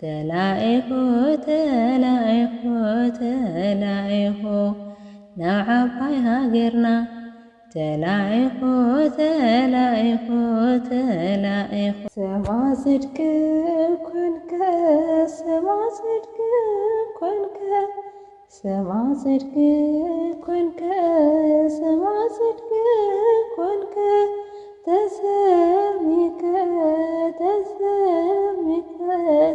ተላኢኹ ተላኢኹ ተላኢኹ ናብ ዓባይ ሃገርና ተላኢኹ ተላኢኹ ተላኢኹ ሰማዕ ጽድቂ ኮንከ ሰማዕ ጽድቂ ኮንከ ሰማዕ ጽድቂ ኮንከ ሰማዕ ጽድቂ ኮንከ ተሰሚከ ተሰሚከ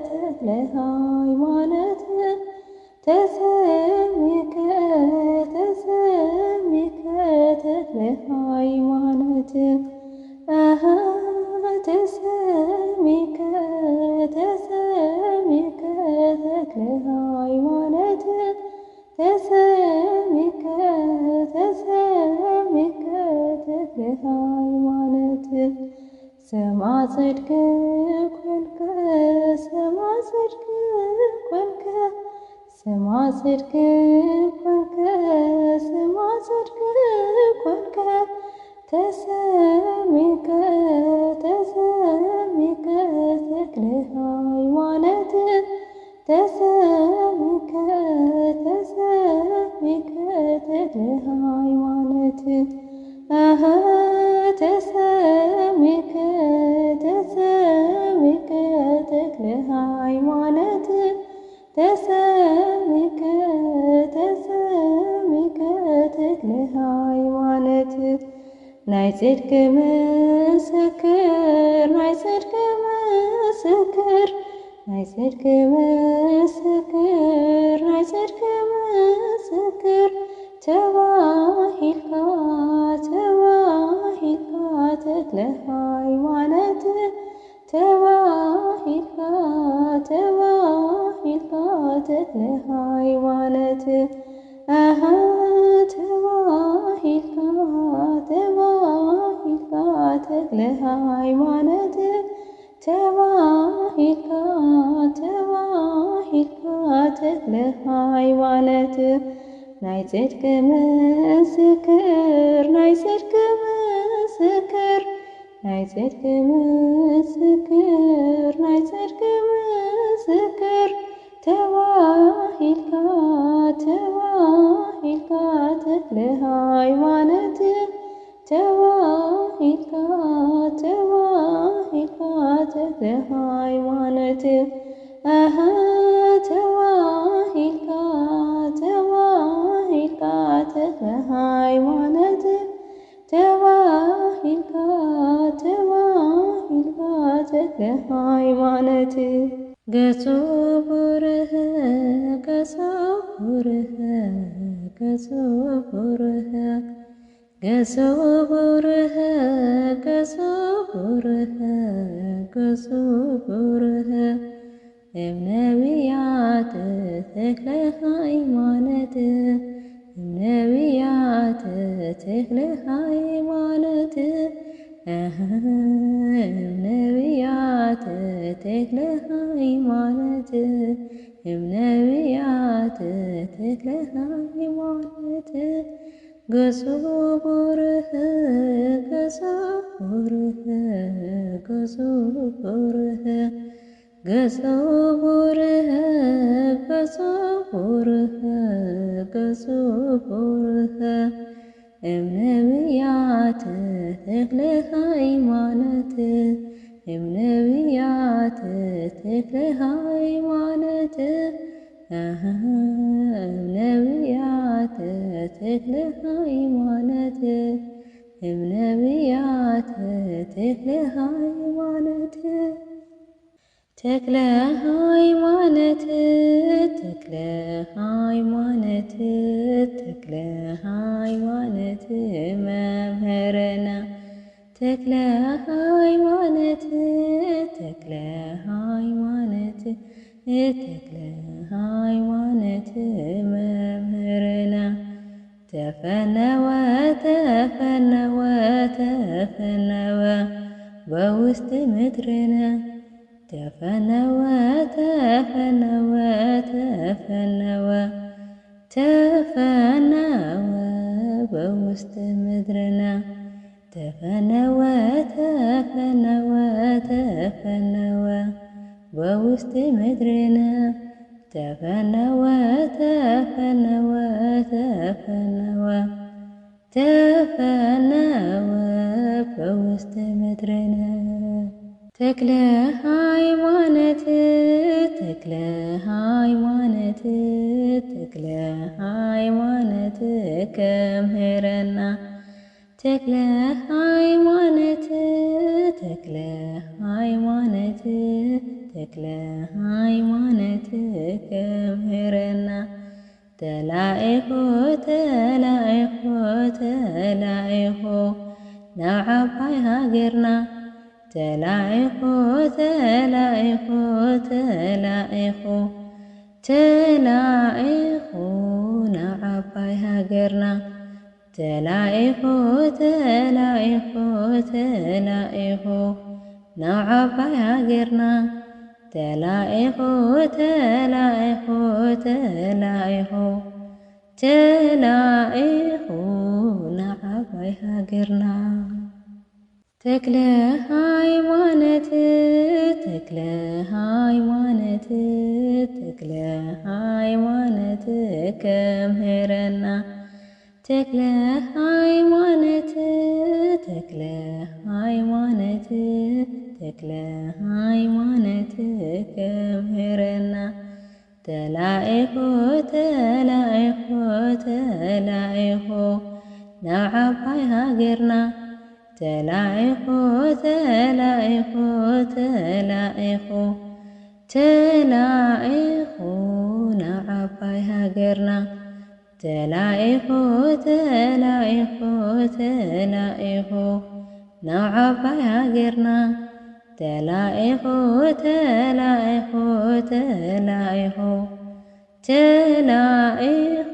ተክለ ሃይማኖት ተሰሚከ ተሰሚከ ተክለ ሃይማኖት ተሰሚከ ተሰሚከ ተክለ ሃይማኖት ተሰሚከ ተሰሚከ ተክለ ሃይማኖት ሰማዕ ጽድቂ ኮንከ ሰማዕ ጽድቂ ኮንከ ሰማዕ ጽድቂ ኮንከ ሰማዕ ጽድቂ ኮንከ ተሰሚከ ተሰሚከ ተክለ ሃይማኖት ተሰሚከ ተሰሚከ ተክለ ሃይማኖት ተሰሚከ ተሰሚከ ተክለ ሃይማኖት ተሰሚከ ተሰሚከ ተክለ ሃይማኖት ናይ ጽድቂ ምስክር ናይ ጽድቂ ምስክር ናይ ጽድቂ ምስክር ናይ ጽድቂ ምስክር ተባሂልካ ተባሂልካ ተክለ ሃይማኖት ተባሂልካ ተባሂልካ ተክለ ሃይማኖት ተባሂልካ ተባሂልካ ተክለ ሃይማኖት ተባሂልካ ተባሂልካ ተክለ ሃይማኖት ናይ ጽድቂ ምስክር ናይ ጽድቂ ምስክር ናይ ጽድቂ ምስክር ናይ ጽድቂ ምስክር ተባሂልካ ተባሂልካ ተክለ ሃይማኖት ተባሂልካ ተባሂልካ ተክለ ሃይማኖት ተባሂልካ ተባሂልካ ተክለ ሃይማኖት ተባሂልካ ተባሂልካ ተክለ ሃይማኖት ገጹ ቡርህ ገጹ ቡርህ ገጹ ቡርህ ገጹ ቡርህ ገጹ ቡርህ ገጹ ቡርህ እምነቢያት ተክለ ሃይማኖት እምነቢያት ተክለ ሃይማኖት እምነቢያት ተክለ ሃይማኖት እምነቢያት ተክለ ሃይማኖት ገጹ ቡርህ ገጹ ቡርህ ገጹ ቡርህ ገጹ ቡርህ ገጹ ቡርህ ገጹ ቡርህ እምነቢያት ተክለ ሃይማኖት እምነቢያት ተክለ ሃይማኖት እምነቢያት ተክለ ሃይማኖት እምነቢያት ተክለ ሃይማኖት ተክለ ሃይማኖት ተክለ ሃይማኖት ተክለ ሃይማኖት መምህርና ተክለ ሃይማኖት ተክለ ሃይማኖት ተክለ ሃይማኖት መምህርና ተፈነወ ተፈነወ ተፈነወ በውስጥ ምድርና ተፈነወ ተፈነወ ተፈነወ ተፈነወ በውስጥ ምድርና ተፈነወ ተፈነወ ተፈነወ በውስጥ ምድርነ ተፈነወ ተፈነወ ተፈነወ ተፈነወ በውስጥ ምድርነ ተክለ ሃይማኖት ተክለ ሃይማኖት ተክለ ሃይማኖት ከምህረና ተክለ ሃይማኖት ተክለ ሃይማኖት ተክለ ሃይማኖት ከምህረና ተላኢሁ ተላኢሁ ተላኢሁ ናብ ዓባይ ሃገርና ተላኢሁ ተላኢሁ ተላኢሁ ተላኢሁ ናብ ዓባይ ሃገርና ተላኢሁ ተላኢሁ ተላኢሁ ናብ ዓባይ ሃገርና ተላኢሁ ተላኢሁ ተላኢሁ ተላኢሁ ናብ ዓባይ ሃገርና ተክለ ሃይማኖት ተክለ ሃይማኖት ተክለ ሃይማኖት ከምህረና ተክለ ሃይማኖት ተክለ ሃይማኖት ተክለ ሃይማኖት ከምህረና ተላኢሁ ተላኢሁ ተላኢሁ ናብ ዓባይ ሃገርና ተላኢሁ ተላኢሁ ተላኢሁ ተላኢሁ ናብ ዓባይ ሃገርና ተላኢሁ ተላኢሁ ተላኢሁ ናብ ዓባይ ሃገርና ተላኢሁ ተላኢሁ ተላኢሁ ተላኢሁ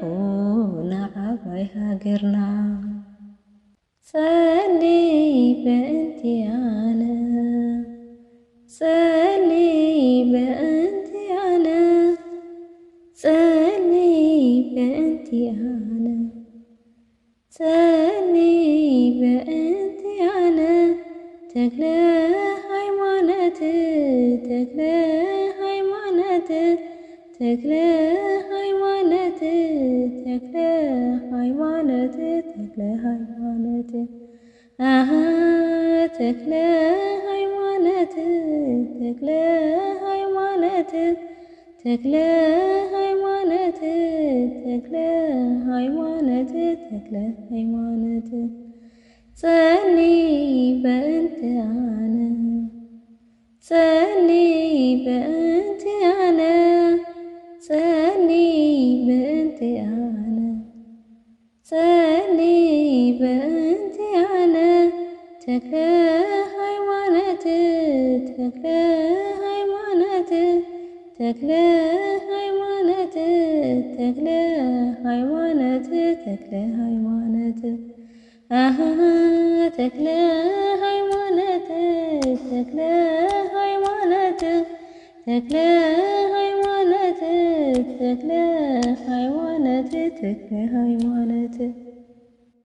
ናብ ዓባይ ሃገርና ጸሊ በእንቲአነ ጸሊ በእንቲአነ ጸሊ በእንቲአነ ጸሊ በእንቲአነ ተክለ ሃይማኖት ተክለ ሃይማኖት ተክለ ሃይማኖት ተክለ ሃይማኖት ተክለ ሃይማኖት አሃ ተክለ ሃይማኖት ተክለ ሃይማኖት ተክለ ሃይማኖት ተክለ ሃይማኖት ተክለ ሃይማኖት ጸሊ በእንቲአነ ጸሊ በእንቲአነ ጸሊ በእንቲአነ ጸሊ በእንቲአነ ተክለ ሃይማኖት ተክለ ሃይማኖት ተክለ ሃይማኖት ተክለ ሃይማኖት ተክለ ሃይማኖት አሃ ተክለ ሃይማኖት ተክለ ሃይማኖት ተክለ ሃይማኖት ተክለ ሃይማኖት ተክለ ሃይማኖት